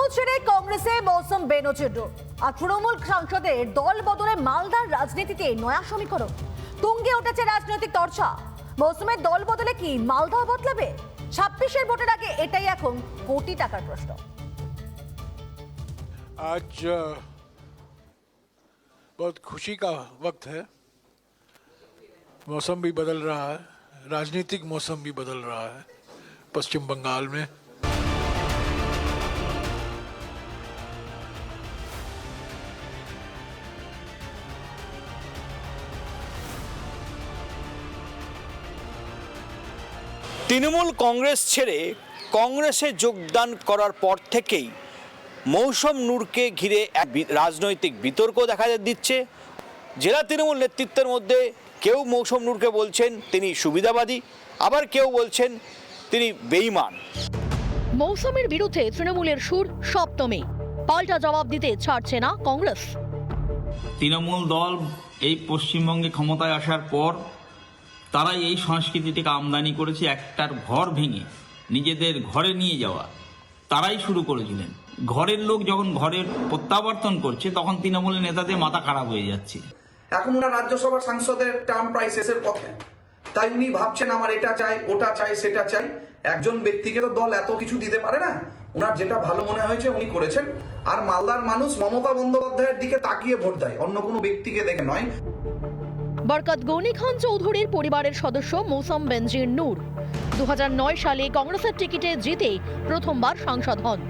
তৃণমূল ছেড়ে কংগ্রেসে মৌসুম বেনজির আর তৃণমূল সাংসদের দল বদলে মালদার রাজনীতিতে নয়া সমীকরণ তুঙ্গে উঠেছে রাজনৈতিক চর্চা। মৌসুমের দল বদলে কি মালদা বদলাবে? 26-এর ভোটের আগে এটাই এখন কোটি টাকার প্রশ্ন। आज बहुत खुशी का वक्त है। मौसम भी बदल रहा है, राजनीतिक मौसम भी बदल रहा है पश्चिम बंगाल में। তৃণমূল কংগ্রেস ছেড়ে কংগ্রেসে যোগদান করার পর থেকেই মৌসম নূরকে ঘিরে এক রাজনৈতিক বিতর্ক দেখা দিচ্ছে। জেলা তৃণমূল নেতৃত্বের মধ্যে কেউ মৌসম নূরকে বলছেন তিনি সুবিধাবাদী, আবার কেউ বলছেন তিনি বেঈমান। মৌসুমের বিরুদ্ধে তৃণমূলের সুর সপ্তমে, পাল্টা জবাব দিতে ছাড়ছে না কংগ্রেস। তৃণমূল দল এই পশ্চিমবঙ্গে ক্ষমতায় আসার পর তারাই এই সংস্কৃতিটিকে আমদানি করেছে, একটার ঘর ভেঙে নিজেদের ঘরে নিয়ে যাওয়া তারাই শুরু করেছিলেন। ঘরের লোক যখন ঘরের প্রত্যাবর্তন করছে তখন তৃণমূলের নেতাদের মাথা খারাপ হয়ে যাচ্ছে। এখন ওনার রাজ্যসভার সাংসদের টার্ম প্রায় শেষের পথে, তাই উনি ভাবছেন আমার এটা চাই, ওটা চাই, সেটা চাই। একজন ব্যক্তিকে তো দল এত কিছু দিতে পারে না। ওনার যেটা ভালো মনে হয়েছে উনি করেছেন। আর মালদার মানুষ মমতা বন্দ্যোপাধ্যায়ের দিকে তাকিয়ে ভোট দেয়, অন্য কোনো ব্যক্তিকে দেখে নয়। বরকত গনি খান চৌধুরীর পরিবারের সদস্য মৌসম বেনজির নূর 2009 সালে কংগ্রেসের টিকিটে জিতে প্রথমবার সাংসদ হন।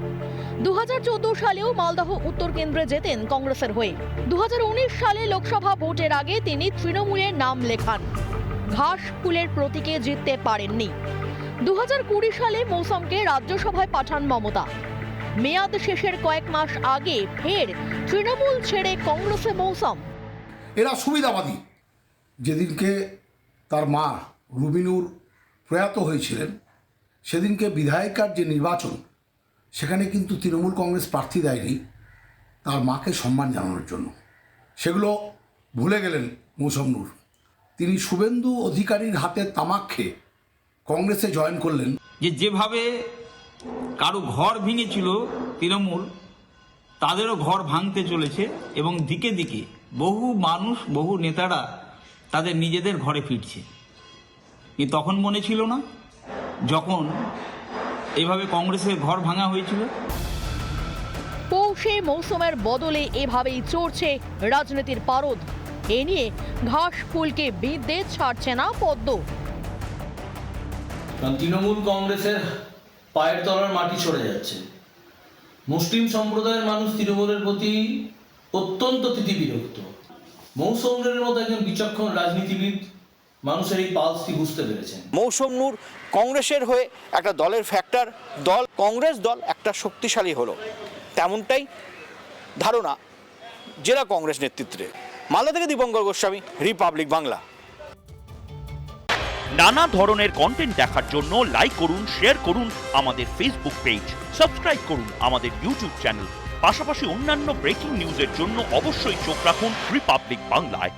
2014 সালেও মালদহ উত্তর কেন্দ্রে জেতেন কংগ্রেসের হয়ে। 2019 সালে লোকসভা ভোটের আগে তিনি তৃণমূলের নাম লেখান। ঘাস ফুলের প্রতীকে জিততে পারেননি। 2020 সালে মৌসমকে রাজ্যসভায় পাঠান মমতা। মেয়াদ শেষের কয়েক মাস আগে ফের তৃণমূল ছেড়ে কংগ্রেসে মৌসম। এরা সুবিধাবাদী। যেদিনকে তার মা রুবিনুর প্রয়াত হয়েছিলেন সেদিনকে বিধায়িকার যে নির্বাচন, সেখানে কিন্তু তৃণমূল কংগ্রেস প্রার্থী দেয়নি তার মাকে সম্মান জানানোর জন্য। সেগুলো ভুলে গেলেন মৌসম নূর। তিনি শুভেন্দু অধিকারীর হাতে তামাক খেয়ে কংগ্রেসে জয়েন করলেন। যেভাবে কারো ঘর ভেঙেছিল তৃণমূল, তাদেরও ঘর ভাঙতে চলেছে এবং দিকে দিকে বহু মানুষ, বহু নেতারা তাদের নিজেদের ঘরে ফিরছে। কিন্তু তখন মনে ছিল না যখন এভাবে কংগ্রেসের ঘর ভাঙা হয়েছিল? পৌষে মৌসুমের বদলে এভাবেই চড়ছে রাজনীতির পারদ। এ নিয়ে ঘাস ফুলকে বিঁধতে ছাড়ছে না পদ্ম। তৃণমূল কংগ্রেসের পায়ের তলার মাটি সরে যাচ্ছে। মুসলিম সম্প্রদায়ের মানুষ তৃণমূলের প্রতি অত্যন্ত তিতিবিরক্ত। মৌসুমের মতো একজন বিচক্ষণ রাজনীতিবিদ মানুষের এই পালসটি বুঝতে পেরেছেন। মৌসম নূর কংগ্রেসের হয়ে একটা দলের ফ্যাক্টর, দল কংগ্রেস দল একটা শক্তিশালী হলো, তেমনটাই ধারণা জেলা কংগ্রেস নেতৃত্বে। মালদা থেকে দীপঙ্কর গোস্বামী, রিপাবলিক বাংলা। নানা ধরনের কন্টেন্ট দেখার জন্য লাইক করুন, শেয়ার করুন আমাদের ফেসবুক পেজ, সাবস্ক্রাইব করুন আমাদের ইউটিউব চ্যানেল। পাশাপাশি অন্যান্য ব্রেকিং নিউজের জন্য অবশ্যই চোখ রাখুন রিপাবলিক বাংলায়।